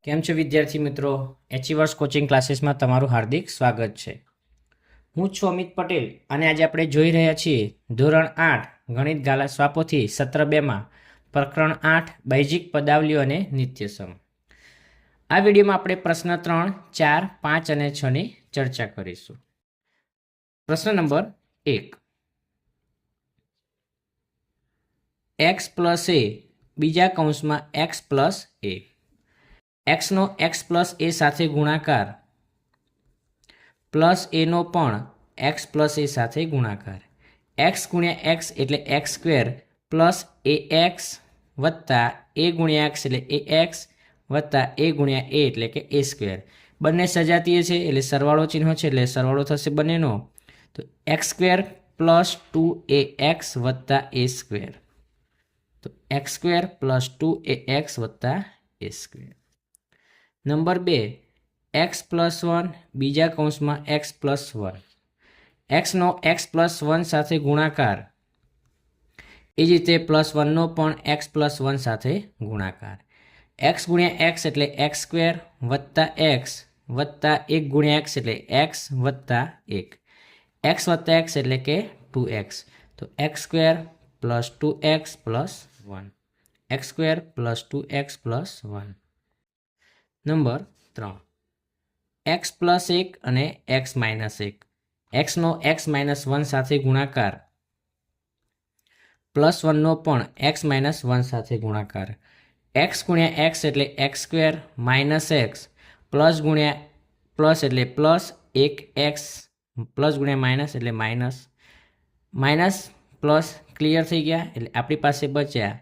કેમ છો વિદ્યાર્થી મિત્રો? એચિવર્સ કોચિંગ ક્લાસીસમાં તમારું હાર્દિક સ્વાગત છે. હું છું અમિત પટેલ અને આજે આપણે જોઈ રહ્યા છીએ ધોરણ 8 ગણિત ગાલા સ્વાપોથી સત્ર 2માં પ્રકરણ 8 બૈજિક પદાવલીઓ અને નિત્યસમ. આ વિડીયોમાં આપણે પ્રશ્ન 3, 4, 5 અને 6 ની ચર્ચા કરીશું. પ્રશ્ન નંબર 1. x પ્લસ a બીજા કૌંસમાં x plus a. xનો x plus a સાથે ગુણાકાર પ્લસ એનો પણ x પ્લસ a સાથે ગુણાકાર. x ગુણ્યા x એટલે x સ્ક્વેર પ્લસ ax વત્તા a ગુણ્યા x એટલે ax વત્તા a ગુણ્યા a એટલે કે a સ્ક્વેર. બંને સજાતીય છે એટલે સરવાળો ચિહ્ન છે એટલે સરવાળો થશે બંનેનો. તો x સ્ક્વેર પ્લસ 2ax વત્તા a સ્ક્વેર. તો x સ્ક્વેર પ્લસ 2ax વત્તા a square. Number 2. x plus 1 બીજા કૌંસમાં x પ્લસ 1. xનો x પ્લસ 1 સાથે ગુણાકાર એ જ રીતે પ્લસ 1નો પણ x પ્લસ 1 સાથે ગુણાકાર. x ગુણ્યા x એટલે x સ્ક્વેર વત્તા x વત્તા 1 ગુણ્યા x એટલે x વત્તા 1. x વત્તા x એટલે કે 2x. તો x square plus 2x plus 1. x square plus 2x plus 1. Number 3. x plus 1 અને x માઇનસ 1. xનો x માઇનસ 1 સાથે ગુણાકાર પ્લસ 1નો પણ x માઇનસ 1 સાથે ગુણાકાર. x ગુણ્યા x એટલે x square minus x plus ગુણ્યા પ્લસ એટલે પ્લસ 1x પ્લસ ગુણ્યા માઇનસ એટલે માઇનસ માઇનસ પ્લસ ક્લિયર થઈ ગયા એટલે આપણી પાસે બચ્યા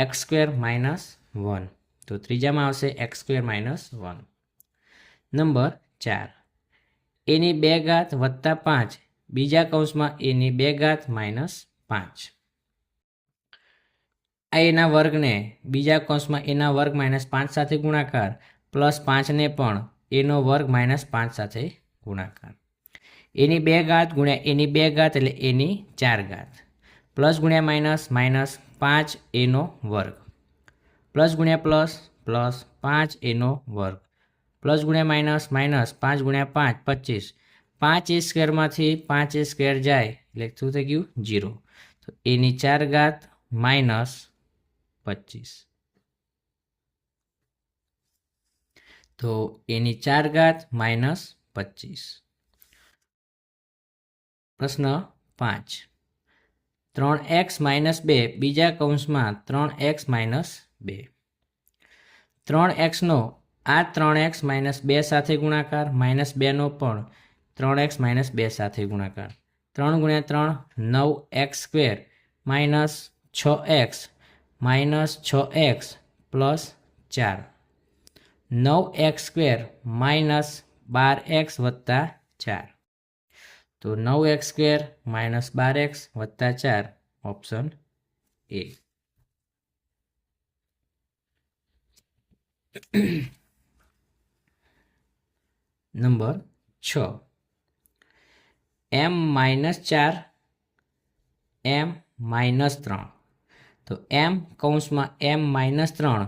x સ્ક્વેર માઇનસ 1. તો ત્રીજામાં આવશે x સ્ક્વેર માઇનસ 1. નંબર 4. એની 2 ઘાત વત્તા 5 બીજા કૌંસમાં એની 2 ઘાત માઇનસ 5. આ એના વર્ગને બીજા કૌંસમાં એના વર્ગ માઇનસ 5 સાથે ગુણાકાર પ્લસ 5ને પણ એનો વર્ગ માઇનસ 5 સાથે ગુણાકાર. એની 2 ઘાત ગુણ્યા એની 2 ઘાત એટલે એની 4 ઘાત પ્લસ ગુણ્યા માઇનસ માઇનસ 5 એનો વર્ગ પ્લસ ગુણ્યા પ્લસ પ્લસ 5 એનો વર્ગ પ્લસ ગુણ્યા માઇનસ માઇનસ 5 ગુણ્યા 5 25. 5 એ સ્ક્વેરમાંથી 5 એ સ્ક્વેર જાય એટલે શું થઈ ગયું 0. તો એની 4 ઘાત માઇનસ 25. તો એની 4 ઘાત માઇનસ 25. પ્રશ્ન 5. 3x માઇનસ 2 બીજા કૌંસમાં 3x માઇનસ 2. 3xનો આ 3x માઇનસ 2 સાથે ગુણાકાર માઇનસ 2નો પણ 3x માઇનસ 2 સાથે ગુણાકાર. 3 ગુણ્યા 3 9x square minus 6x minus 6x plus 4. 9x square minus 12x વત્તા 4. તો 9x સ્ક્વેર માઇનસ 12x વત્તા 4 option A. Number 6. m minus 4 m minus 3. તો m કૌંસમાં m માઇનસ 3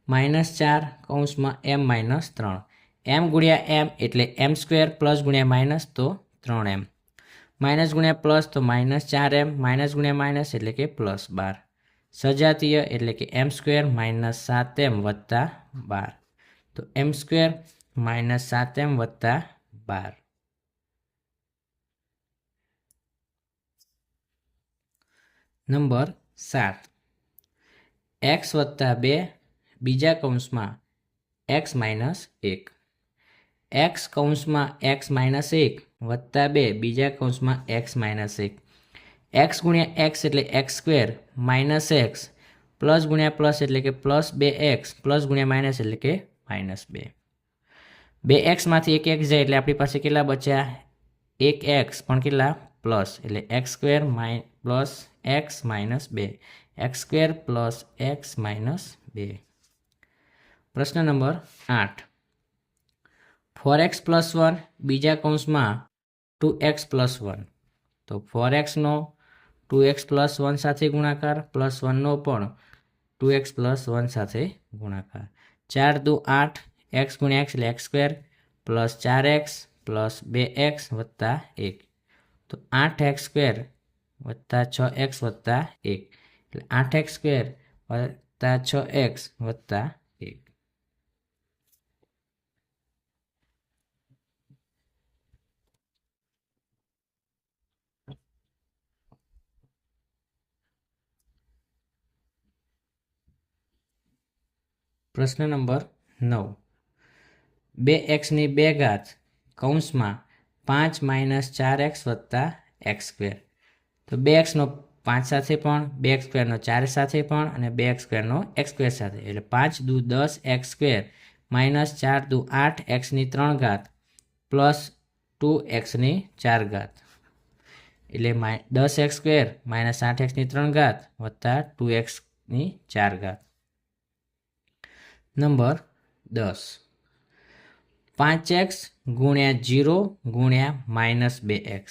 માઇનસ 4 કૌંસમાં m માઇનસ 3. m ગુણ્યા m એટલે m સ્ક્વેર પ્લસ ગુણ્યા minus તો 3m માઇનસ ગુણ્યા પ્લસ તો માઇનસ 4m માઇનસ ગુણ્યા માઇનસ એટલે કે પ્લસ 12. સજાતીય એટલે કે m સ્ક્વેર માઇનસ 7m વત્તા 12. તો m સ્ક્વેર માઇનસ 7m વત્તા 12. નંબર 7. x વત્તા 2 બીજા કૌંસમાં x માઇનસ 1. x કૌંસમાં x માઇનસ 1 વત્તા 2 બીજા કૌંસમાં x માઇનસ 1. x ગુણ્યા x એટલે x square minus x plus ગુણ્યા પ્લસ એટલે કે પ્લસ 2x પ્લસ ગુણ્યા માઇનસ એટલે કે માઇનસ 2. 2xમાંથી 1x જાય એટલે આપણી પાસે કેટલા બચ્યા 1x પણ કેટલા પ્લસ એટલે x square plus x minus 2 x square plus x minus 2. પ્રશ્ન નંબર 8. 4x પ્લસ 1 બીજા કૌંસમાં 2x પ્લસ 1. તો 4xનો 2x પ્લસ 1 સાથે ગુણાકાર પ્લસ 1નો પણ 2x પ્લસ 1 સાથે ગુણાકાર. 4 દુ 8 એક્સ ગુણ્યા એક્સ એટલે x square plus 4x plus 2x વત્તા 1. તો 8x સ્ક્વેર વત્તા 6x વત્તા 1 એટલે 8x સ્ક્વેર વત્તા 6x વત્તા 1. પ્રશ્ન નંબર 9. 2xની 2 ઘાત કૌંસમાં 5 માઇનસ 4x વત્તા એક્સ સ્ક્વેર. તો 2xનો 5 સાથે પણ, 2x સ્ક્વેરનો 4 સાથે પણ અને 2x સ્ક્વેરનો એક્સ સ્ક્વેર સાથે એટલે 5 દુ 10 એક્સ સ્ક્વેર માઇનસ 4 દુ 8 એક્સની 3 ઘાત પ્લસ 2 એક્સની 4 ઘાત એટલે 10 એક્સ સ્ક્વેર માઇનસ 8 એક્સની 3 ઘાત વત્તા 2 એક્સની 4 ઘાત. નંબર 10. 5x ગુણ્યા 0 ગુણ્યા માઇનસ 2x.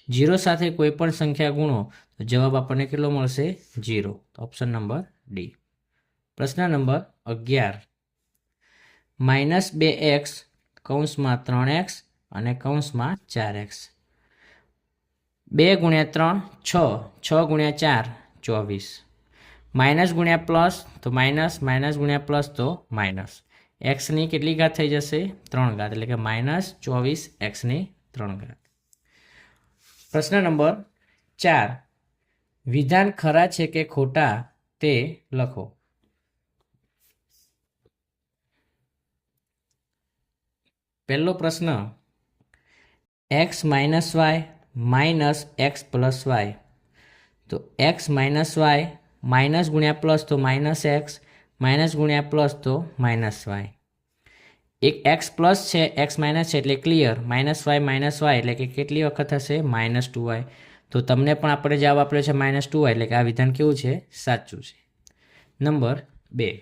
0 સાથે કોઈ પણ સંખ્યા ગુણો તો જવાબ આપણને કેટલો મળશે? 0. Option number D. પ્રશ્ન નંબર 11. માઇનસ 2x કૌંસમાં 3x અને કૌંસમાં 4x. 2 ગુણ્યા 3 6, 6 ગુણ્યા 4 24. માઇનસ ગુણ્યા પ્લસ તો માઇનસ, માઇનસ ગુણ્યા પ્લસ તો માઇનસ. એક્સની કેટલી ઘાત થઈ જશે? 3 ઘાત એટલે કે માઇનસ 24 એક્સની 3 ઘાત. પ્રશ્ન નંબર 4. વિધાન ખરા છે કે ખોટા તે લખો. પહેલો પ્રશ્ન, x minus y minus x plus y. તો એક્સ માઇનસ વાય માઇનસ ગુણ્યા પ્લસ તો માઇનસ એક્સ, માઇનસ ગુણ્યા પ્લસ તો માઇનસ વાય. એક એક્સ પ્લસ છે, એક્સ માઇનસ છે એટલે ક્લિયર. માઇનસ વાય એટલે કે કેટલી વખત થશે? Minus 2y. તો તમને પણ આપણે જવાબ આપ્યો છે માઇનસ 2y એટલે કે આ વિધાન કેવું છે? સાચું છે. નંબર 2.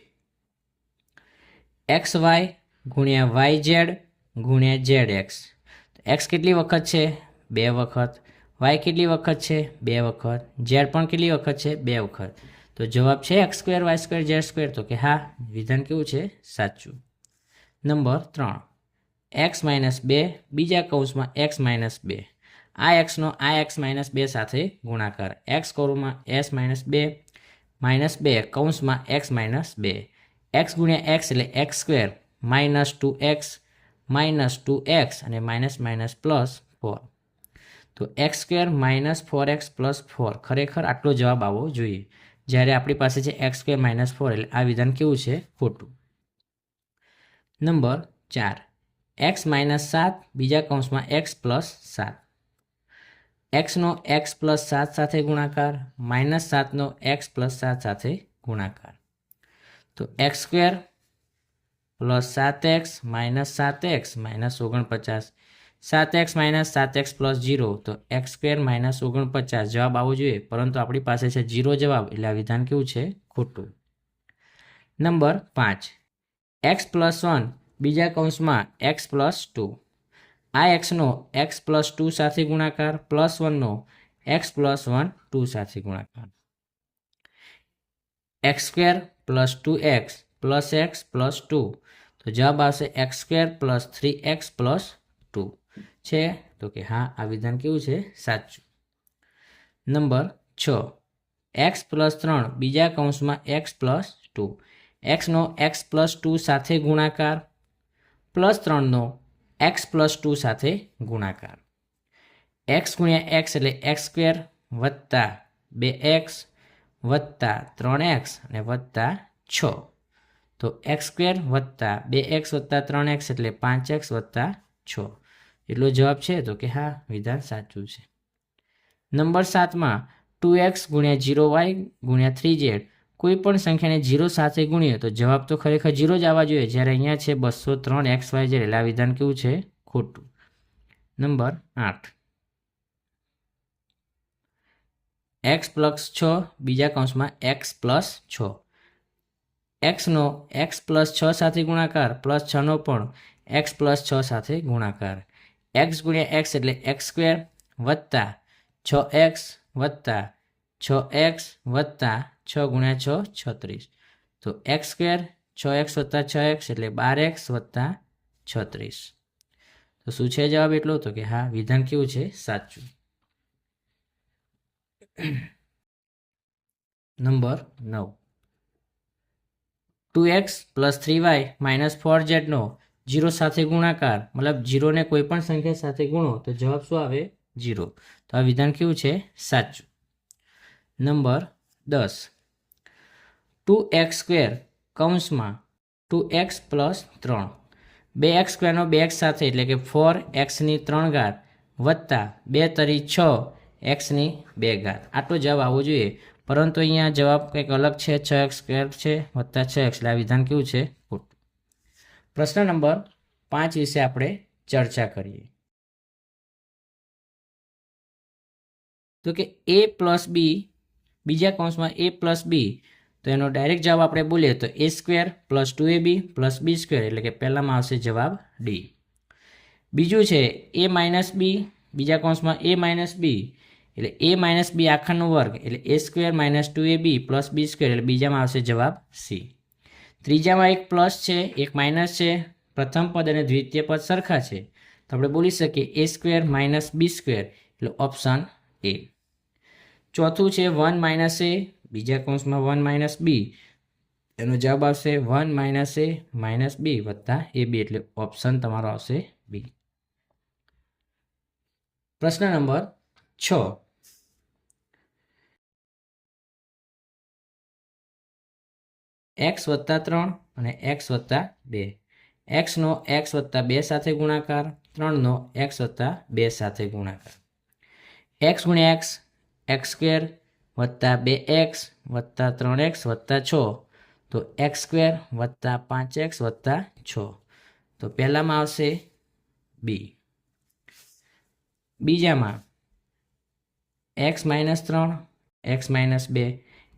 એક્સ વાય ગુણ્યા વાય ઝેડ ગુણ્યા ઝેડ એક્સ. એક્સ કેટલી વખત છે? 2 વખત. વાય કેટલી વખત છે? 2 વખત. ઝેડ પણ કેટલી વખત છે? 2 વખત. તો જવાબ છે x square y square z square. તો કે હા, વિધાન કેવું છે? સાચું. નંબર 3. એક્સ માઇનસ 2 બીજા કૌંસમાં એક્સ માઇનસ 2. આ એક્સનો આ એક્સ માઇનસ 2 સાથે ગુણાકાર. એક્સ કૌંસમાં એક્સ માઇનસ 2 કૌંસમાં એક્સ માઇનસ 2. એક્સ ગુણ્યા એક્સ એટલે એક્સ સ્ક્વેર માઇનસ 2x અને માઇનસ માઇનસ પ્લસ 4. તો x square minus 4x plus 4 ખરેખર આટલો જવાબ આવવો જોઈએ. જ્યારે આપણી પાસે છે એક્સ સ્ક્વેર માઇનસ 4 એટલે આ વિધાન કેવું છે? ખોટું. નંબર 4. એક્સ માઇનસ 7 બીજા કૌંસમાં એક્સ પ્લસ 7. એક્સનો એક્સ પ્લસ 7 સાથે ગુણાકાર, માઇનસ 7નો એક્સ પ્લસ 7 સાથે ગુણાકાર. તો x square plus 7x minus 7x minus 49. 7x minus 7x plus 0 તો એક્સ સ્ક્વેર માઇનસ 49 જવાબ આવવો જોઈએ, પરંતુ આપણી પાસે છે 0 જવાબ એટલે આ વિધાન કેવું છે? ખોટું. નંબર 5. એક્સ પ્લસ 1 બીજા કૌંસમાં એક્સ પ્લસ 2. આ એક્સનો એક્સ પ્લસ 2 સાથે ગુણાકાર પ્લસ 1નો એક્સ પ્લસ 1 2 સાથે ગુણાકાર. X square plus 2x plus x plus 2 તો જવાબ આવશે x square plus 3x plus 2 છે. તો કે હા, આ વિધાન કેવું છે? સાચું. નંબર 6. એક્સ પ્લસ 3 બીજા કૌંસમાં એક્સ પ્લસ 2. એક્સનો એક્સ પ્લસ 2 સાથે ગુણાકાર પ્લસ 3નો એક્સ પ્લસ 2 સાથે ગુણાકાર. એક્સ ગુણ્યા એક્સ એટલે એક્સ સ્ક્વેર વત્તા 2x વત્તા 3x અને વત્તા 6. તો એક્સ સ્ક્વેર વત્તા 2x વત્તા 3x એટલે 5x વત્તા 6 એટલો જવાબ છે. તો કે હા, વિધાન સાચું છે. નંબર 7માં 2x ગુણ્યા 0y ગુણ્યા 3z. કોઈ પણ સંખ્યાને 0 સાથે ગુણીએ તો જવાબ તો ખરેખર 0 જ આવવા જોઈએ, જ્યારે અહીંયા છે 203xyz એટલે આ વિધાન કેવું છે? ખોટું. નંબર 8. એક્સ પ્લસ 6 બીજા કૌંસમાં એક્સ પ્લસ 6. એક્સનો એક્સ પ્લસ 6 સાથે ગુણાકાર પ્લસ 6નો પણ એક્સ પ્લસ 6 સાથે ગુણાકાર. એક્સ ગુણ્યા એક્સ એટલે એક્સ સ્ક્વેર વત્તા 6x વત્તા 6x વત્તા 6 ગુણ્યા 6 36. તો એક્સ સ્ક્વેર 6x વત્તા 6x એટલે 12x વત્તા 36. તો શું છે જવાબ એટલો? તો કે હા, વિધાન કેવું છે? સાચું. નંબર 9. 2x + 3y - 4z નો 0 સાથે ગુણાકાર, મતલબ 0 ને કોઈ પણ સંખ્યા સાથે ગુણો તો જવાબ શું આવે? 0. તો આ વિધાન કેવું છે? સાચું. નંબર 10. 2x² કૌંસમાં 2x + 3, 2x² નો 2x સાથે એટલે કે 4x ની 3 ઘાત વત્તા 2 તરી 6x ની 2 ઘાત. આટલો જવાબ આવવો જોઈએ, પરંતુ અહીંયા જવાબ કંઈક અલગ છે. 6x² છે વત્તા 6x, એટલે આ વિધાન કેવું છે? ખોટું. પ્રશ્ન નંબર 5 વિશે આપણે ચર્ચા કરીએ. તો કે a + b, બીજા કૌંસમાં a + b, તો એનો ડાયરેક્ટ જવાબ આપણે બોલીએ તો a² + 2ab + b², એટલે કે પહેલામાં આવશે જવાબ ડી. બીજું છે a - b, બીજા કૌંસમાં a - b, એટલે a - b આખાનો વર્ગ એટલે a² - 2ab + b², એટલે બીજામાં આવશે જવાબ સી. ત્રીજામાં એક પ્લસ છે, એક માઇનસ છે. પ્રથમ પદ અને દ્વિતીય પદ સરખા છે, તો આપણે બોલી શકીએ a² - b², એટલે ઓપ્શન એ. ચોથું છે 1 - a, બીજા કૌંસમાં 1 - b, એનો જવાબ આવશે 1 - a - b વત્તા ab, એટલે ઓપ્શન તમારો આવશે બી. પ્રશ્ન નંબર 6. x + 3 અને x + 2, x નો x + 2 સાથે ગુણાકાર, 3 નો x + 2 સાથે ગુણાકાર. x × x, x² વત્તા 2x વત્તા 3x વત્તા 6, તો x² વત્તા 5x વત્તા 6, તો પહેલામાં આવશે બી. બીજામાં x - 3, x - 2,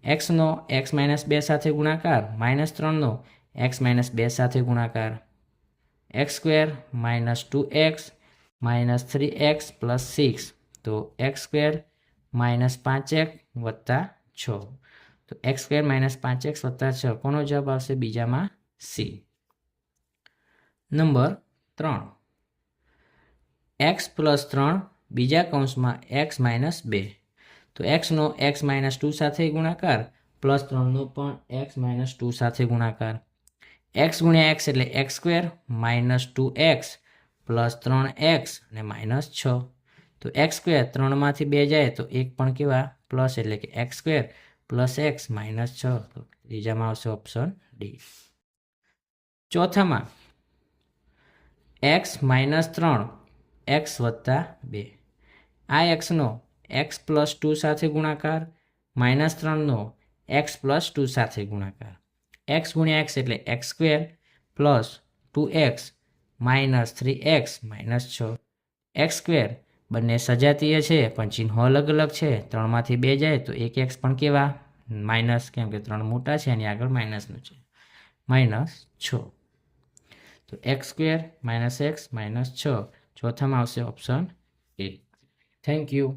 x નો x - 2 સાથે ગુણાકાર, -3 નો x - 2 સાથે ગુણાકાર, x² - 2x - 3x + 6, તો x² - 5x વત્તા 6, તો x² - 5x વત્તા 6, કોનો જવાબ આવશે? બીજામાં સી. નંબર 3. x + 3, બીજા કૌંસમાં x - 2, તો x નો x - 2 સાથે ગુણાકાર, +3 નો પણ x - 2 સાથે ગુણાકાર, x × x એટલે x² - 2x + 3x અને -6, તો x², 3 માંથી 2 જાય તો 1 પણ કેવા? પ્લસ, એટલે કે x² + x -6, તો ત્રીજામાં આવશે ઓપ્શન ડી. ચોથામાં x - 3, x + 2, આ x નો x + 2 સાથે ગુણાકાર, -3 નો x + 2 સાથે ગુણાકાર, x × x એટલે x² + 2x - 3x -6, x² બંને સજાતીય છે પણ ચિહ્નો અલગ અલગ છે. 3 માંથી 2 જાય તો 1x પણ કેવા? માઇનસ, કેમ કે 3 મોટા છે એની આગળ માઇનસનું છે, -6, તો x² - x -6, ચોથામાં આવશે ઓપ્શન એ. Thank you.